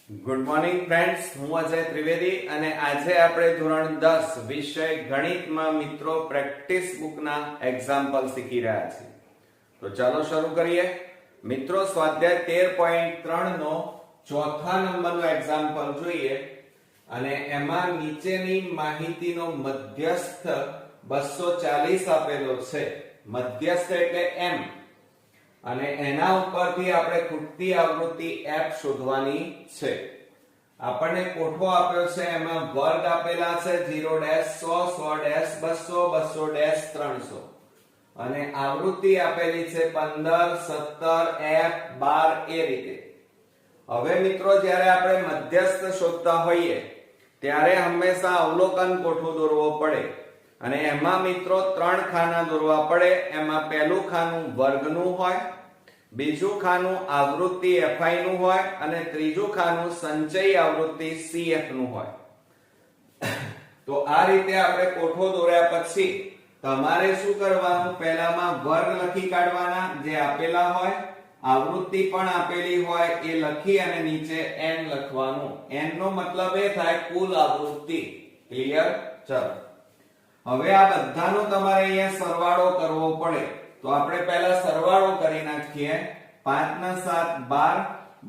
Good morning friends, હું અજય ત્રિવેદી અને આજે આપણે ધોરણ 10 વિષય ગણિતમાં મિત્રો પ્રેક્ટિસ બુકના એક્ઝામ્પલ શીખી રહ્યા છીએ. તો ચાલો શરૂ કરીએ. મિત્રો, સ્વાધ્યાય 13.3 નો ચોથા નંબરનો એક્ઝામ્પલ જોઈએ અને એમાં નીચેની માહિતીનો મધ્યસ્થ 240 આપેલો છે. મધ્યસ્થ એટલે m અને એના ઉપરથી આપણે ખૂટતી આવૃત્તિ f શોધવાની છે. આપણને કોઠો આપ્યો છે, એમાં વર્ગ આપેલા છે 0 100 100 200 300 અને આવૃત્તિ આપેલી છે 15 17 f 12 એ રીતે. હવે મિત્રો, જ્યારે આપણે મધ્યસ્થ શોધતા હોઈએ ત્યારે હંમેશા અવલોકન કોઠો દોરવો પડે અને એમાં મિત્રો 3 ખાના દોરવા પડે. એમાં પહેલું ખાનું વર્ગનું હોય, બીજું ખાનું આવૃત્તિ fi નું હોય અને ત્રીજું ખાનું સંચય આવૃત્તિ cf નું હોય. તો આ રીતે આપણે કોઠો દોર્યા પછી તમારે શું કરવાનું? પહેલામાં વર્ગ લખી કાઢવાના જે આપેલા હોય, આવૃત્તિ પણ આપેલી હોય એ લખી અને નીચે n લખવાનું. n નો મતલબ એ થાય કુલ આવૃત્તિ. ક્લિયર? ચલો, હવે આ બધાનો તમારે અહીંયા સરવાળો કરવો પડે. તો આપણે પહેલા સરવાળો કરી નાખીએ. 5 ના 7 12,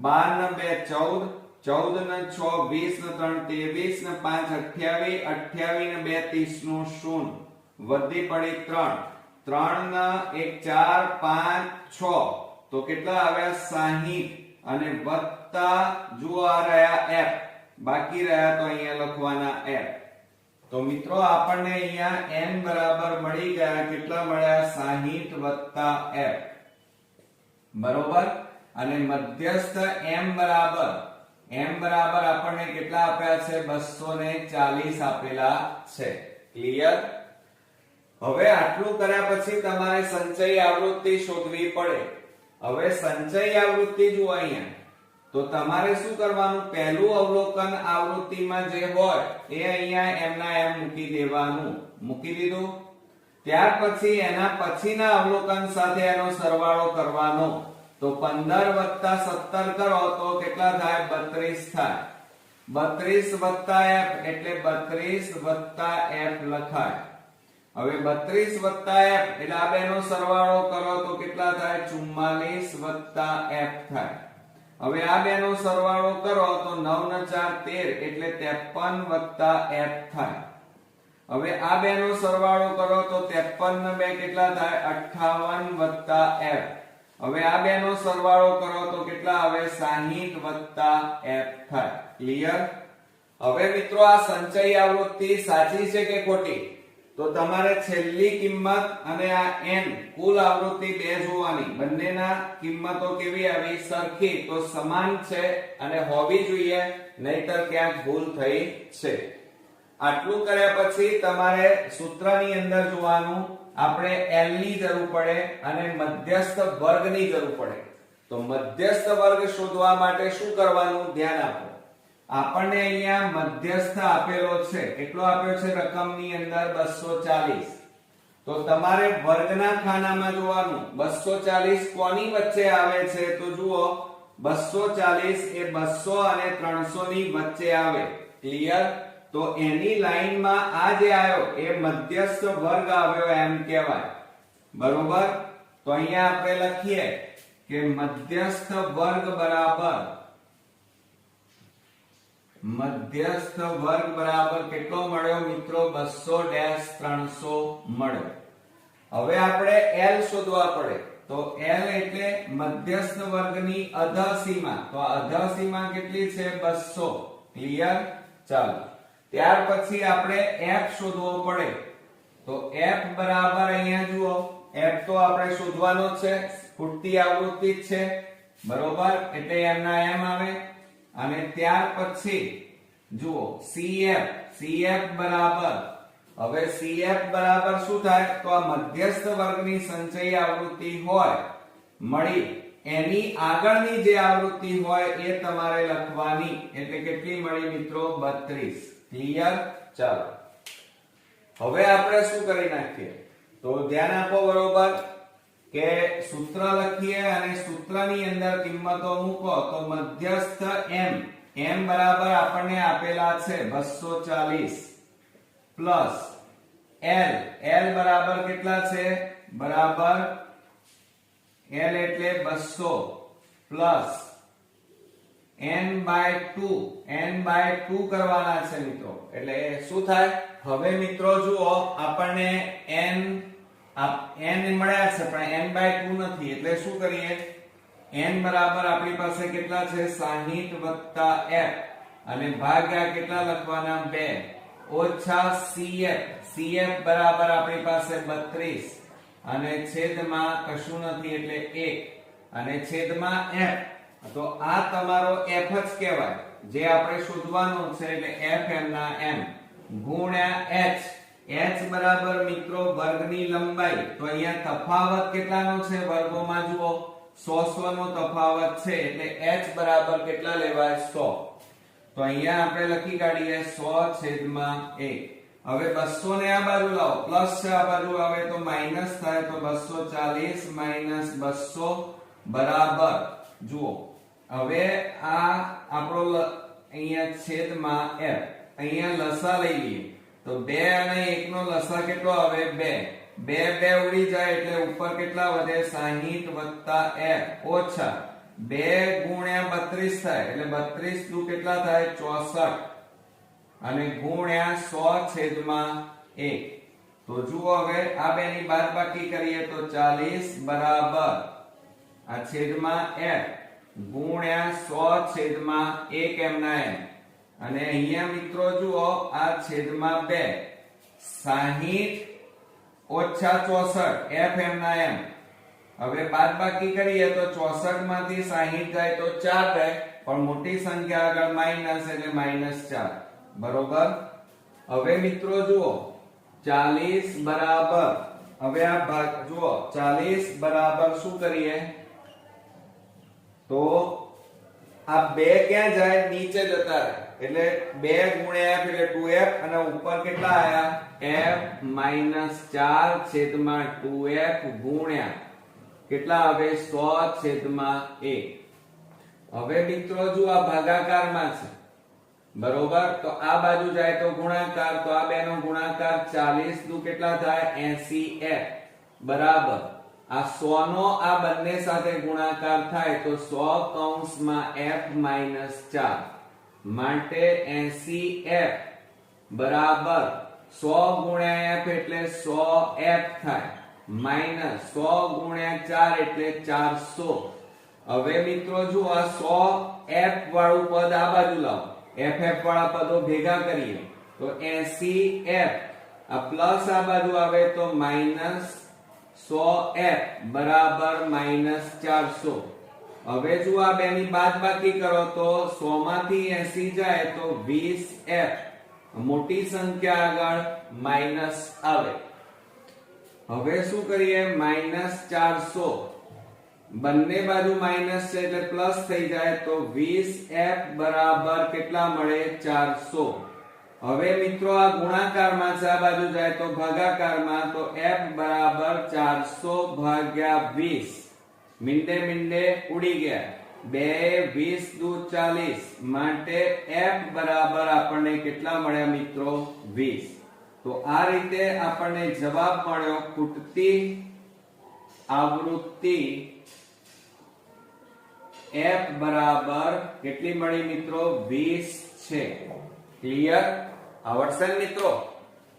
12 ના 2 14, 14 ના 6 20, ના 3 23, ને 5 28, 28 ને 2 30 નું 0, વધી પડી 3, 3 ના 1 4 5 6, તો કેટલા આવ્યા? 60 અને વત્તા જુઓ આ રહ્યા f, બાકી રહ્યા તો અહીંયા લખવાના f. તો મિત્રો, આપણને અહીંયા n બરાબર મળી ગયા. કેટલા મળ્યા? 60 વત્તા f. બરોબર. અને મધ્યસ્થ m બરાબર આપણને કેટલા આપ્યા છે? 240 આપેલા છે. ક્લિયર? હવે આટલું કર્યા પછી તમારે સંચય આવૃત્તિ શોધવી પડે. હવે સંચય આવૃત્તિ જુઓ અહીંયા. તો તમારે શું કરવાનું? પહેલું અવલોકન આવૃત્તિમાં જે હોય એ અહીંયા એમના એમ મૂકી દેવાનું. મૂકી દીધું. ત્યાર પછી એના પછીના અવલોકન સાથે એનો સરવાળો કરવાનો. તો 15 વત્તા 17 કરો તો કેટલા થાય? 32 થાય. 32 વત્તા f એટલે 32 વત્તા f લખાય. હવે 32 વત્તા f એટલે આ બેનો સરવાળો કરો તો કેટલા થાય? 44 વત્તા f થાય. હવે આ બેનો સરવાળો કરો તો 9 ને 4 13 એટલે 53 વત્તા f થાય. હવે આ બેનો સરવાળો કરો તો 53 ને 2 કેટલા થાય? 58 વત્તા f. હવે આ બેનો સરવાળો કરો તો કેટલા આવે? 60 વત્તા f થાય. ક્લિયર? હવે મિત્રો, આ સંચય આવૃત્તિ સાચી છે કે ખોટી? તો તમારે છેલ્લી કિંમત અને આ n કુલ આવૃત્તિ બે જોવાની. બંનેના કિંમતો કેવી આવી? સરખી. તો સમાન છે અને હોવી જોઈએ, નહીતર ક્યાંક ભૂલ થઈ છે. આટલું કર્યા પછી તમારે સૂત્રની અંદર જોવાનું. આપણે l ની જરૂર પડે અને મધ્યસ્થ વર્ગની જરૂર પડે. તો મધ્યસ્થ વર્ગ શોધવા માટે શું કરવાનું? ધ્યાન આપો. આપણને અહીંયા મધ્યસ્થ આપેલો છે. કેટલો આપ્યો છે? રકમની અંદર 240. તો તમારે વર્ગના ખાનામાં જોવાનું. 240 કોની વચ્ચે આવે છે? તો જુઓ, 240 એ 200 અને 300 ની વચ્ચે આવે. ક્લિયર? તો એની લાઈનમાં આ જે આવ્યો એ મધ્યસ્થ વર્ગ આવ્યો એમ કહેવાય. બરોબર? તો અહીંયા આપણે લખીએ કે મધ્યસ્થ વર્ગ બરાબર કેટલો મળ્યો મિત્રો? 200-300 મળ્યો. હવે આપણે l શોધવા પડે. તો l એટલે મધ્યસ્થ વર્ગની અધસીમા. તો આ અધસીમા કેટલી છે? 200. ક્લિયર? ચાલો, ત્યાર પછી આપણે f શોધવો પડે. તો f બરાબર અહીંયા જુઓ, f તો આપણે શોધવાનો છે, ખૂટતી આવૃત્તિ છે. બરોબર? એટલે એમના એમ આવે. અને ત્યાર પછી જુઓ cf બરાબર, હવે cf બરાબર શું થાય? તો આ મધ્યસ્થ વર્ગની સંચય આવૃત્તિ હોય મળી, એની આગળની જે આવૃત્તિ હોય એ તમારે લખવાની. એટલે કેટલી મળી મિત્રો? 32. ક્લિયર? ચાલો, હવે આપણે શું કરી નાખીએ? તો ધ્યાન આપો. બરોબર કે સૂત્ર લખીએ અને સૂત્રની અંદર કિંમતો મૂકો. તો મધ્યસ્થ m m બરાબર આપણને આપેલા છે 240 પ્લસ l બરાબર કેટલા છે બરાબર l એટલે 200 પ્લસ n/2 કરવાના છે મિત્રો એટલે શું થાય હવે મિત્રો જુઓ આપણને n મળ્યા છે પણ n/2 નથી એટલે શું કરીએ n બરાબર આપણી પાસે કેટલા છે 60 f અને ભાગ્યા કેટલા લખવાના 2 ઓછા cf બરાબર આપણી પાસે 32 અને છેદમાં કશું નથી એટલે 1 અને છેદમાં f તો આ તમારો f જ કહેવાય જે આપણે શોધવાનું છે એટલે f m ના m ગુણ્યા h બરાબર મિત્રો વર્ગની લંબાઈ તો અહીંયા તફાવત કેટલાનો છે વર્ગોમાં જુઓ 100 નો તફાવત છે એટલે h બરાબર કેટલા લેવાય 100 તો અહીંયા આપણે લખી કાઢીએ 100/1 હવે 200 ને આ બાજુ લાવો પ્લસ છે આ બાજુ આવે તો માઈનસ થાય તો 240 - 200 બરાબર જુઓ હવે આ આપણો અહીંયા છેદમાં f અહીંયા લસા લઈ લઈએ તો 2 અને 1 નો લસા કેટલો આવે 2 ઉડી જાય એટલે ઉપર કેટલા વધે 60 f ઓછા 2 ગુણ્યા 32 થાય એટલે 32 દુ કેટલા થાય 64 અને ગુણ્યા 100/1 તો જુઓ હવે આ બેની બાદબાકી કરીએ તો 40 બરાબર આ છેદમાં f ગુણ્યા 100/1 m ના m અને અહીંયા મિત્રો જુઓ આ છેદમાં 2 60 ઓછા 64 f m ના m હવે બાદબાકી કરીએ તો 64 માંથી 60 જાય તો 4 રહે પણ મોટી સંખ્યા આગળ માઈનસ એટલે -4 બરોબર હવે મિત્રો જુઓ 40 બરાબર હવે આ ભાગ જુઓ 40 બરાબર શું કરીએ તો આ 2 ક્યાં જાય નીચે જતા રહે એટલે 2 ગુણ્યા f એટલે 2f અને ઉપર કેટલા આયા f -4 છેદમાં 2f ગુણ્યા કેટલા આવે 100/1 હવે મિત્રો જો આ ભાગાકારમાં છે બરોબર તો આ બાજુ જાય તો ગુણાકાર તો આ બેનો ગુણાકાર 40 દુ કેટલા થાય 80f બરાબર આ 100 નો આ બંને સાથે ગુણાકાર થાય તો 100/f-4 માટે 80f બરાબર 100 ગુણ્યા f એટલે 100f થાય માઈનસ 100 ગુણ્યા 4 એટલે 400 હવે મિત્રો જો આ 100f વાળું પદ આ બાજુ લાવો ff વાળા પદો ભેગા કરીએ તો 80f આ પ્લસ આ બાજુ આવે તો માઈનસ 100f બરાબર -400 હવે જો આ બેની બાદબાકી કરો તો 100 માંથી 80 જાય તો 20f મોટી સંખ્યા આગળ માઈનસ આવે હવે શું કરીએ -400 બંને બાજુ માઈનસ છે એટલે પ્લસ થઈ જાય તો 20f બરાબર કેટલા મળે 400 હવે મિત્રો આ ગુણાકારમાં છે આ બાજુ જાય તો ભાગાકારમાં તો f બરાબર 400/20 મિંડે ઉડી ગયા 2 20 દુ 40 માટે f બરાબર આપણને કેટલા મળ્યા મિત્રો 20 તો આ રીતે આપણને જવાબ મળ્યો ખૂટતી આવૃત્તિ f બરાબર કેટલી મળી મિત્રો 20 છે ક્લિયર આવડશે ને મિત્રો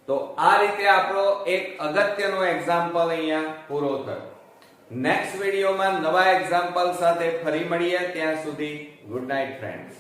તો આ રીતે આપણો એક અગત્યનો એક્ઝામ્પલ અહીંયા પૂરો થયો નેક્સ્ટ વિડિયોમાં નવા એક્ઝામ્પલ સાથે ફરી મળીએ ત્યાં સુધી good night friends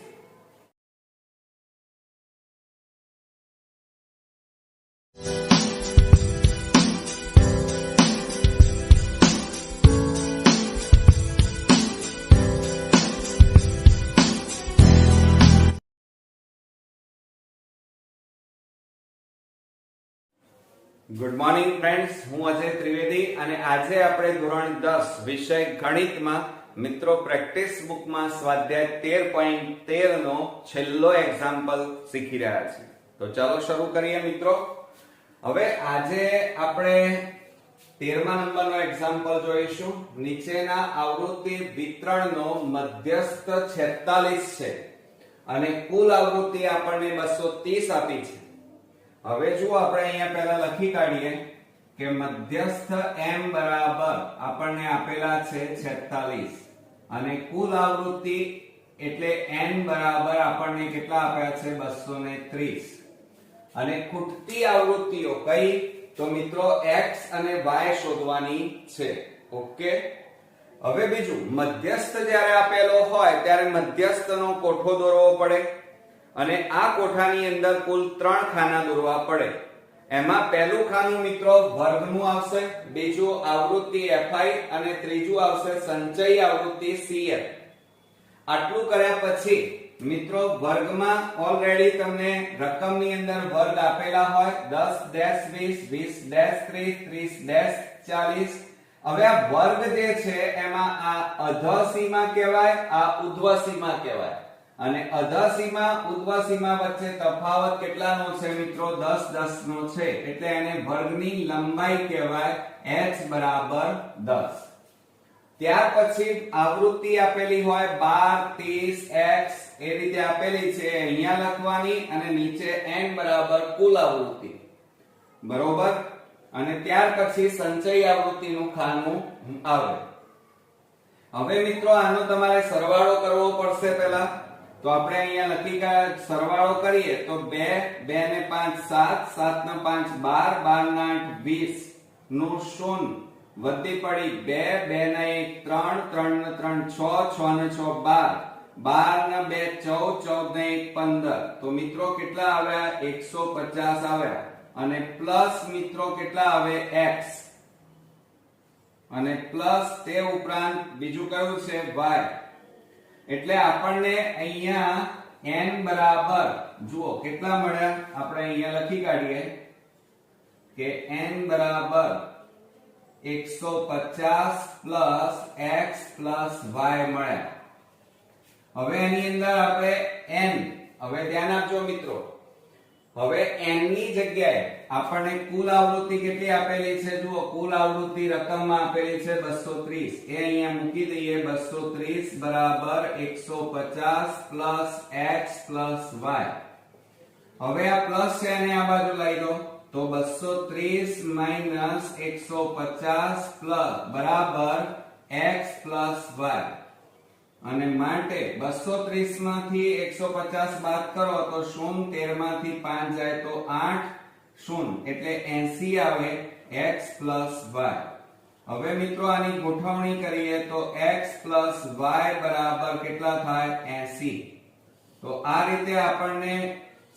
good morning friends હું અજય ત્રિવેદી અને આજે આપણે ધોરણ 10 વિષય ગણિતમાં મિત્રો પ્રેક્ટિસ બુકમાં સ્વાધ્યાય 13.13 નો છેલ્લો એક્ઝામ્પલ શીખી રહ્યા છીએ તો ચાલો શરૂ કરીએ મિત્રો હવે આજે આપણે 13મા નંબરનો એક્ઝામ્પલ જોઈશું નીચેના આવૃત્તિ વિતરણનો મધ્યસ્થ 46 છે અને કુલ આવૃત્તિ આપણને 230 આપી છે. હવે જુઓ આપણે અહીંયા પહેલા લખી કાઢીએ કે મધ્યસ્થ m બરાબર આપણને આપેલા છે 46 અને કુલ આવૃત્તિ એટલે n બરાબર આપણને કેટલા આપ્યા છે 230 અને ખૂટતી આવૃત્તિઓ કઈ તો મિત્રો x અને y શોધવાની છે. ઓકે, હવે બીજું મધ્યસ્થ જ્યારે આપેલો હોય ત્યારે મધ્યસ્થનો કોઠો દોરવો પડે અને આ કોઠાની અંદર કુલ 3 ખાના દોરવા પડે. એમાં પહેલું ખાનું મિત્રો વર્ગનું આવશે, બીજું આવૃત્તિ fi અને ત્રીજું આવશે સંચયી આવૃત્તિ cf. આટલું કર્યા પછી મિત્રો વર્ગમાં ઓલરેડી તમને રકમની અંદર વર્ગ આપેલા હોય 10 20 20 30 30 40. હવે આ વર્ગ જે છે એમાં આ અધઃ સીમા કહેવાય, આ ઉધ્વ સીમા કહેવાય અને અધઃ સીમા ઉધ્વ સીમા વચ્ચે તફાવત કેટલાનો છે મિત્રો 10 10 નો છે એટલે એને વર્ગની લંબાઈ કહેવાય h બરાબર 10. ત્યાર પછી આવૃત્તિ આપેલી હોય 12 30 x એ રીતે આપેલી છે અહીંયા લખવાની અને નીચે n બરાબર કુલ આવૃત્તિ બરોબર. અને ત્યાર પછી સંચયી આવૃત્તિનું ખાનું આવે. હવે મિત્રો આનો તમારે સરવાળો કરવો પડશે પહેલા, તો આપણે અહીંયા લખી કે સરવાળો કરીએ તો 2 2 ને 5 7 7 ને 5 12 12 ને 8 20 નું શૂન્ય વધી પડી 2 2 ને 1 3 3 ને 3 6 6 ને 6 12 12 ને 2 14 14 ને 1 15. તો મિત્રો કેટલા આવ્યા 150 આવ્યા અને પ્લસ મિત્રો કેટલા આવે x અને પ્લસ તે ઉપરાંત બીજું કયું છે y. એટલે આપણને અહીંયા n બરાબર જુઓ કેટલા મળ્યા, આપણે અહીંયા લખી કાઢીએ કે n બરાબર 150 પ્લસ x પ્લસ y મળ્યા. હવે એની અંદર આપણે n, હવે ધ્યાન આપજો મિત્રો, હવે n ની જગ્યાએ આપણને કુલ આવૃત્તિ કેટલી આપેલી છે જુઓ, કુલ આવૃત્તિ રકમમાં આપેલી છે 230 એ અહીંયા મૂકી દઈએ 230 બરાબર 150 પ્લસ x પ્લસ y. હવે આ પ્લસ છે અને આ બાજુ લઈ લો તો 230 માઈનસ 150 પ્લસ બરાબર x પ્લસ y અને માટે 230 માંથી 150 બાદ કરો તો 0 13 માંથી 5 જાય તો 8 0 એટલે 80 આવે x પ્લસ y. હવે મિત્રો આની ગોઠવણી કરીએ તો x પ્લસ y બરાબર કેટલા થાય 80. તો આ રીતે આપણને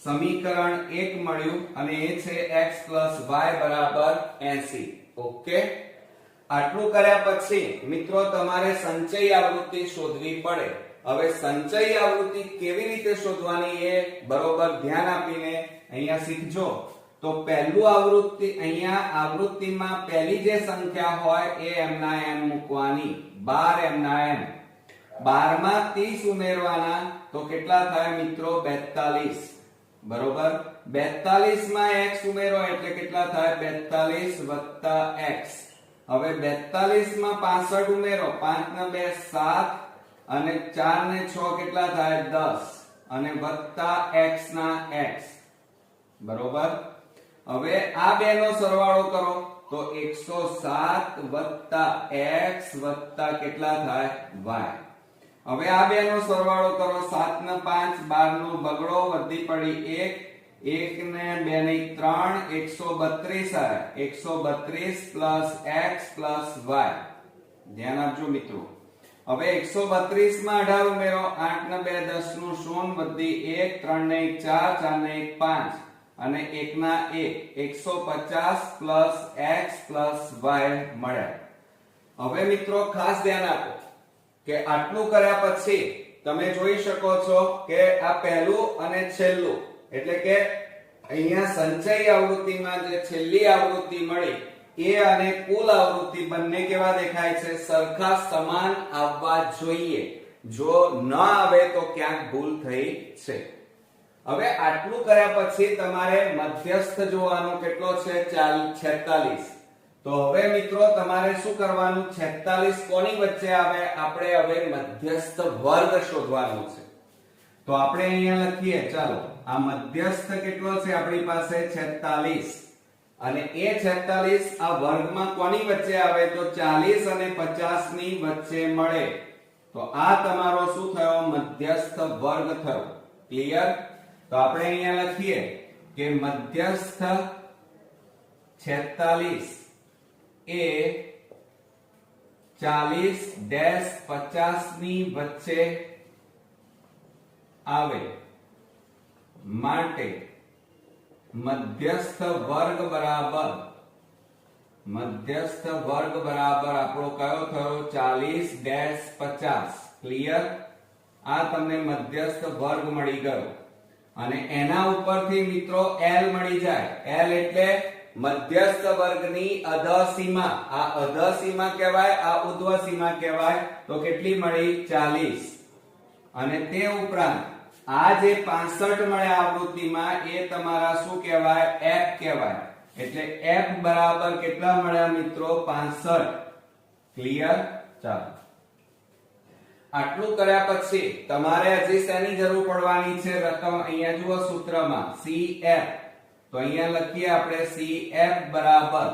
સમીકરણ 1 મળ્યું અને એ છે x પ્લસ y બરાબર 80. ઓકે, આટલું કર્યા પછી મિત્રો તમારે સંચયી આવૃત્તિ શોધવી પડે. હવે સંચયી આવૃત્તિ કેવી રીતે શોધવાની એ બરોબર ધ્યાન આપીને અહીંયા શીખજો. તો પહેલું આવૃત્તિ અહીંયા આવૃત્તિમાં પહેલી જે સંખ્યા હોય એ m ના m મૂકવાની 12 m ના m. 12 માં 30 ઉમેરવાના તો કેટલા થાય મિત્રો 42 બરોબર. 42 માં x ઉમેરો એટલે કેટલા થાય 42 વત્તા x. હવે 42 માં 65 ઉમેરો 5 ને 2 7 અને 4 ને 6 કેટલા થાય 10 અને વત્તા x ના x બરોબર. હવે આ બે નો સરવાળો કરો તો 107 વત્તા x વત્તા કેટલા થાય y. હવે આ બે નો સરવાળો કરો 7 ને 5 12 નો બગડો વધી પડી 1 1 ને 2 ને 3 132 આવે 132 પ્લસ x પ્લસ y. ધ્યાન આપજો મિત્રો. હવે 132 માં 18 ઉમેરો 8 ને 2 10 નું 0 વધી 1 3 ને 1 4 4 ને 1 5 અને 1 ના 1 150 પ્લસ x પ્લસ y મળ્યા. હવે મિત્રો ખાસ ધ્યાન આપો કે આટલું કર્યા પછી તમે જોઈ શકો છો કે આ પહેલું અને છેલ્લું એટલે કે અહીંયા સંચયી આવૃત્તિમાં જે છેલ્લી આવૃત્તિ મળી એ અને કુલ આવૃત્તિ બંને કેવા દેખાય છે સરખા સમાન આવવા જોઈએ. જો ન આવે તો ક્યાંક ભૂલ થઈ છે. હવે આટલું કર્યા પછી તમારે મધ્યસ્થ જોવાનું કેટલો છે 46. તો હવે મિત્રો તમારે શું કરવાનું 46 કોની વચ્ચે આવે આપણે હવે મધ્યસ્થ વર્ગ શોધવાનો છે. તો આપણે અહીંયા લખીએ, ચાલો આ મધ્યસ્થ કેટલો છે આપણી પાસે 46 અને એ 46 આ વર્ગમાં કોની વચ્ચે આવે તો 40 અને 50 ની વચ્ચે મળે. તો આ તમારો શું થયો મધ્યસ્થ વર્ગ થયો. ક્લિયર? તો આપણે અહીંયા લખીએ કે મધ્યસ્થ 46 એ 40-50 ની વચ્ચે આવે માટે મધ્યસ્થ વર્ગ બરાબર આપણો કયો થયો 40-50. ક્લિયર? આ તમને મધ્યસ્થ વર્ગ મળી ગયો અને એના ઉપરથી મિત્રો L મળી જાય. L એટલે મધ્યસ્થ વર્ગની અધસીમા. આ અધસીમા કહેવાય, આ ઉર્ધ્વ સીમા કહેવાય. તો કેટલી મળી 40 અને તે ઉપરાંત આ જે 65 મળ્યા આવૃત્તિમાં એ તમારા શું કહેવાય f કહેવાય. એટલે f બરાબર કેટલા મળ્યા મિત્રો 65. ક્લિયર? ચાલો આટલું કર્યા પછી તમારે હજી શેની જરૂર પડવાની છે રકમ? અહીંયા જુઓ સૂત્રમાં CF. તો અહીંયા લખીએ આપણે CF બરાબર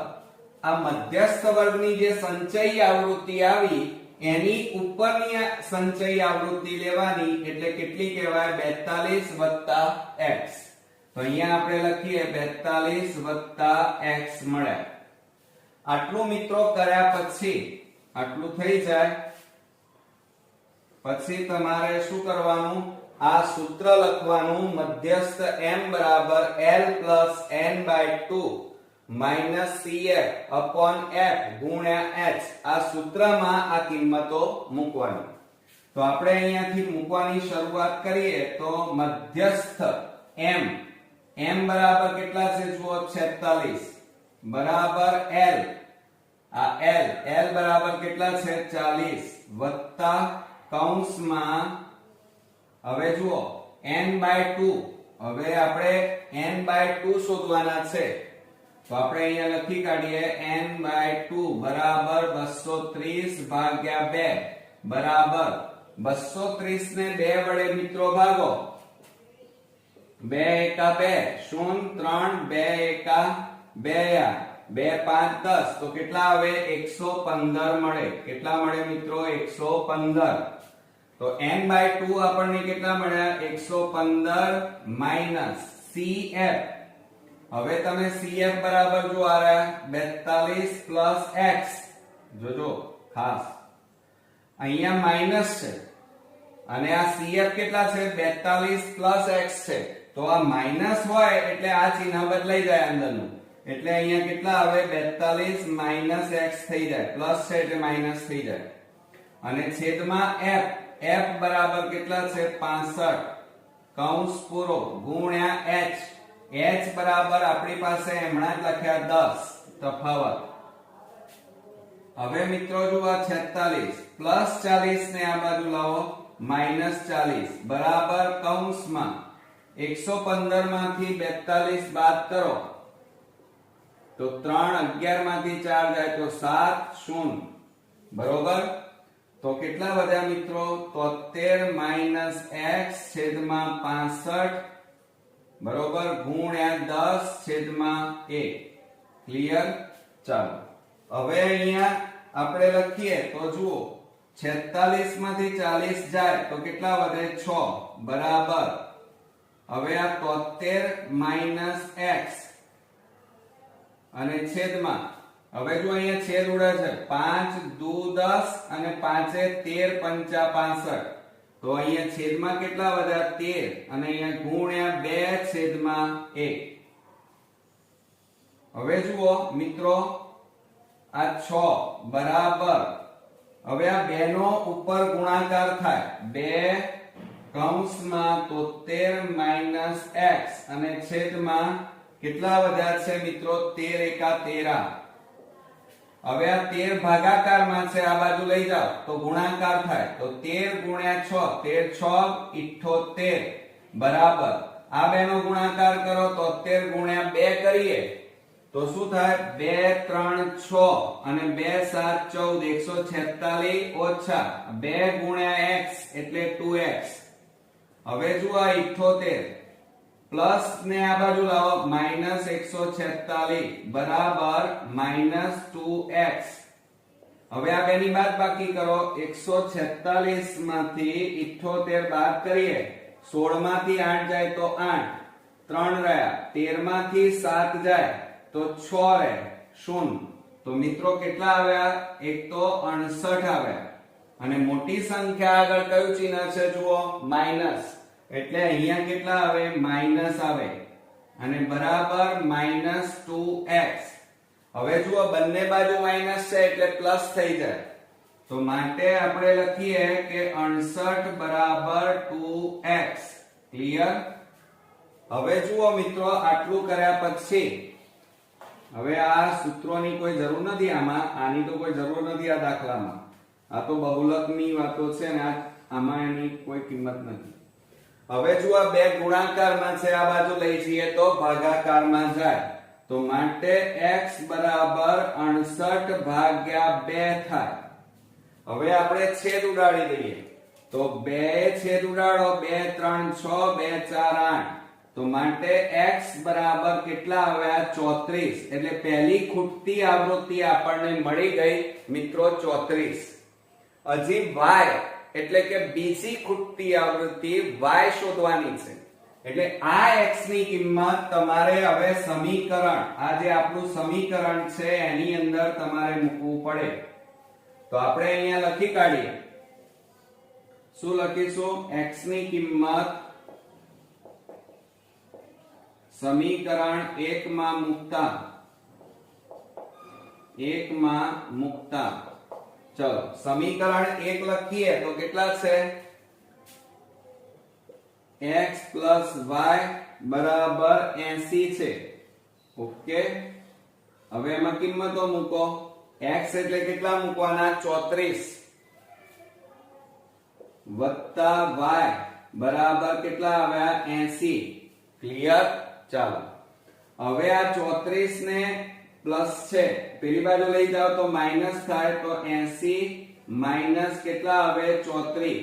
આ મધ્યસ્થ વર્ગની જે સંચયી આવૃત્તિ આવી એની ઉપરની સંચયી આવૃત્તિ લેવાની. એટલે કેટલી કહેવાય 42 x. તો અહીંયા આપણે લખીએ 42 x મળે. આટલું મિત્રો કર્યા પછી આટલું થઈ જાય પછી તમારે શું કરવાનું? આ સૂત્ર લખવાનું મધ્યસ્થ m બરાબર L plus n/2 minus CF upon f ગુણ્યા h. આ સૂત્રમાં આ કિંમતો મૂકવાની. તો આપણે અહીંયાથી મૂકવાની શરૂઆત કરીએ તો મધ્યસ્થ m બરાબર કેટલા છે જુઓ 46 બરાબર L. આ L બરાબર કેટલા છે 40 વત્તા કૌંસમાં હવે જુઓ n/2. હવે આપણે n/2 શોધવાના છે. તો આપણે અહીંયા લખી કાઢીએ n/2 બરાબર 230 ભાગ્યા 2 બરાબર 230 ને 2 વડે મિત્રો ભાગો. 2 એકા 2 0 3 2 એકા 2 2 5 10. તો કેટલા આવે 115 મળે. કેટલા મળે મિત્રો 115. તો n/2 આપણને કેટલા મળ્યા 115 માઈનસ CF. હવે તમે CF બરાબર જો આ રહ્યા 42 x. જોજો ખાસ અહીંયા માઈનસ છે અને આ CF કેટલા છે 42 x છે. તો આ માઈનસ હોય એટલે આ ચિહ્ન બદલાઈ જાય અંદરનું. એટલે અહીંયા કેટલા આવે 42 x થઈ જાય. પ્લસ છે એટલે માઈનસ થઈ જાય અને છેદમાં f બરાબર કેટલા છે 65 કૌંસ પૂરો ગુણ્યા h. h બરાબર આપણી પાસે હમણાં જ લખ્યા 10 તફાવત. હવે મિત્રો જો આ 46 પ્લસ 40 ને આ બાજુ લાવો માઈનસ 40 બરાબર કૌંસમાં 115 માંથી 42 બાદ કરો તો 3 11 માંથી 4 જાય તો 7 0 બરોબર. તો કેટલા વધ્યા મિત્રો 73 x છેદમાં 65 બરોબર ગુણ્યા 10 છેદમાં 1. ક્લિયર? ચાલો હવે અહીંયા આપણે લખીએ તો જુઓ 46 માંથી 40 જાય તો કેટલા વધે 6 બરાબર. હવે આ 73 x અને છેદમાં હવે જો અહીંયા છેદ ઉડે છે 5 દુ 10 અને 5 13 પંચા 65. તો અહીંયા છેદમાં કેટલા વધ્યા 13 અને અહીંયા ગુણ્યા 2 છેદમાં 1. હવે જુઓ મિત્રો આ 6 બરાબર હવે આ બે નો ઉપર ગુણાકાર થાય 2 કૌંસમાં 73 x અને છેદમાં કેટલા વધ્યા છે મિત્રો 13 એકા 13. હવે આ 13 ભાગાકારમાં છે આ બાજુ લઈ જાઓ તો ગુણાકાર થાય તો 13 ગુણ્યા 6 13 6 78 બરાબર આ બેનો ગુણાકાર કરો તો 73 ગુણ્યા 2 કરીએ તો શું થાય 2 3 6 અને 2 7 14 146 ઓછા 2 ગુણ્યા x એટલે 2x હવે જુઓ આ 78 પ્લસ ને આ બાજુ લાવો -146 બરાબર -2x. હવે આ બેની બાદબાકી કરો. 146 માંથી 78 બાદ કરીએ. 16 માંથી 8 જાય તો 8, 3 રહ્યા. 13 માંથી 7 જાય તો 6 રહે, 0. તો મિત્રો કેટલા આવ્યા? એક તો 68 આવ્યા. અને મોટી સંખ્યા આગળ કયું ચિહ્ન છે જુઓ? માઈનસ. એટલે અહીંયા કેટલા આવે? માઈનસ આવે. અને બરાબર -2x. હવે જુઓ બંને બાજુ માઈનસ છે એટલે પ્લસ થઈ જાય. તો માટે આપણે લખીએ કે 68 બરાબર 2x. ક્લિયર? હવે જુઓ મિત્રો, આટલું કર્યા પછી હવે આ સૂત્રોની કોઈ જરૂર નથી. આની તો કોઈ જરૂર નથી આ દાખલામાં. આ તો બહુલકની વાતો છે ને આમાં એની કોઈ કિંમત નથી. હવે જુઓ બે ગુણાકારમાં છે, આ બાજુ લઈ જઈએ તો ભાગાકારમાં જાય. તો માટે x બરાબર 68 ભાગ્યા 2 થાય. હવે આપણે છેદ ઉડાડી દઈએ. તો 2 છેદ ઉડાડો. 2 3 6, 2 4 8. તો માટે x બરાબર કેટલા આવ્યા? 34. એટલે પહેલી ખૂટતી આવૃત્તિ આપણને મળી ગઈ મિત્રો 34. હજી y એટલે કે બીજી ખૂટતી આવૃત્તિ y શોધવાની છે. એટલે આ x ની કિંમત તમારે હવે સમીકરણ, આ જે આપણું સમીકરણ છે એની અંદર તમારે મૂકવું પડે. તો આપણે અહીંયા લખી કાઢીએ. શું લખીશું? x ની કિંમત સમીકરણ 1 માં મૂકતા ચલો સમીકરણ 1 લખીએ તો કેટલા છે? x plus y બરાબર 80 છે. ઓકે, હવે એમાં કિંમતો મૂકો. x એટલે કેટલા મૂકવાના? 34 વત્તા y બરાબર કેટલા આવ્યા? 80. ક્લિયર? ચાલો હવે આ 34 ને પ્લસ છે, પેલી બાજુ લઈ જાઓ તો માઈનસ થાય. તો 80 માઈનસ કેટલા આવે? 34.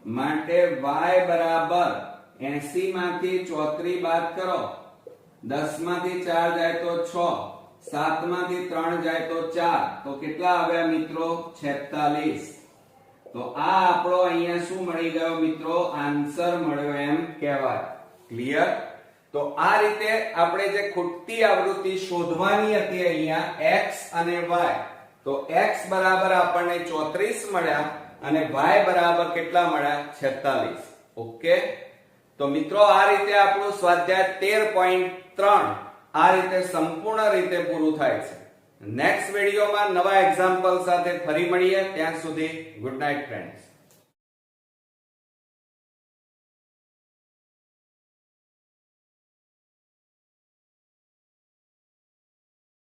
માટે y બરાબર 80 માંથી 34 બાદ કરો. 10 માંથી 4 જાય તો 6, 7 માંથી 3 જાય તો 4. તો કેટલા આવ્યા મિત્રો? 46. તો આ આપણો અહીંયા શું મળી ગયો મિત્રો? આન્સર મળ્યો એમ કહેવાય. ક્લિયર? તો આ રીતે આપણે જે ખૂટતી આવૃત્તિ શોધવાની હતી અહીંયા x અને y, તો x બરાબર આપણને 34 મળ્યા અને y બરાબર કેટલા મળ્યા? 46. ઓકે, તો મિત્રો આ રીતે આપણું સ્વાધ્યાય 13.3 આ રીતે સંપૂર્ણ રીતે પૂરું થાય છે. નેક્સ્ટ વિડિયોમાં નવા એક્ઝામ્પલ સાથે ફરી મળીએ. ત્યાં સુધી ગુડ નાઇટ ફ્રેન્ડ્સ.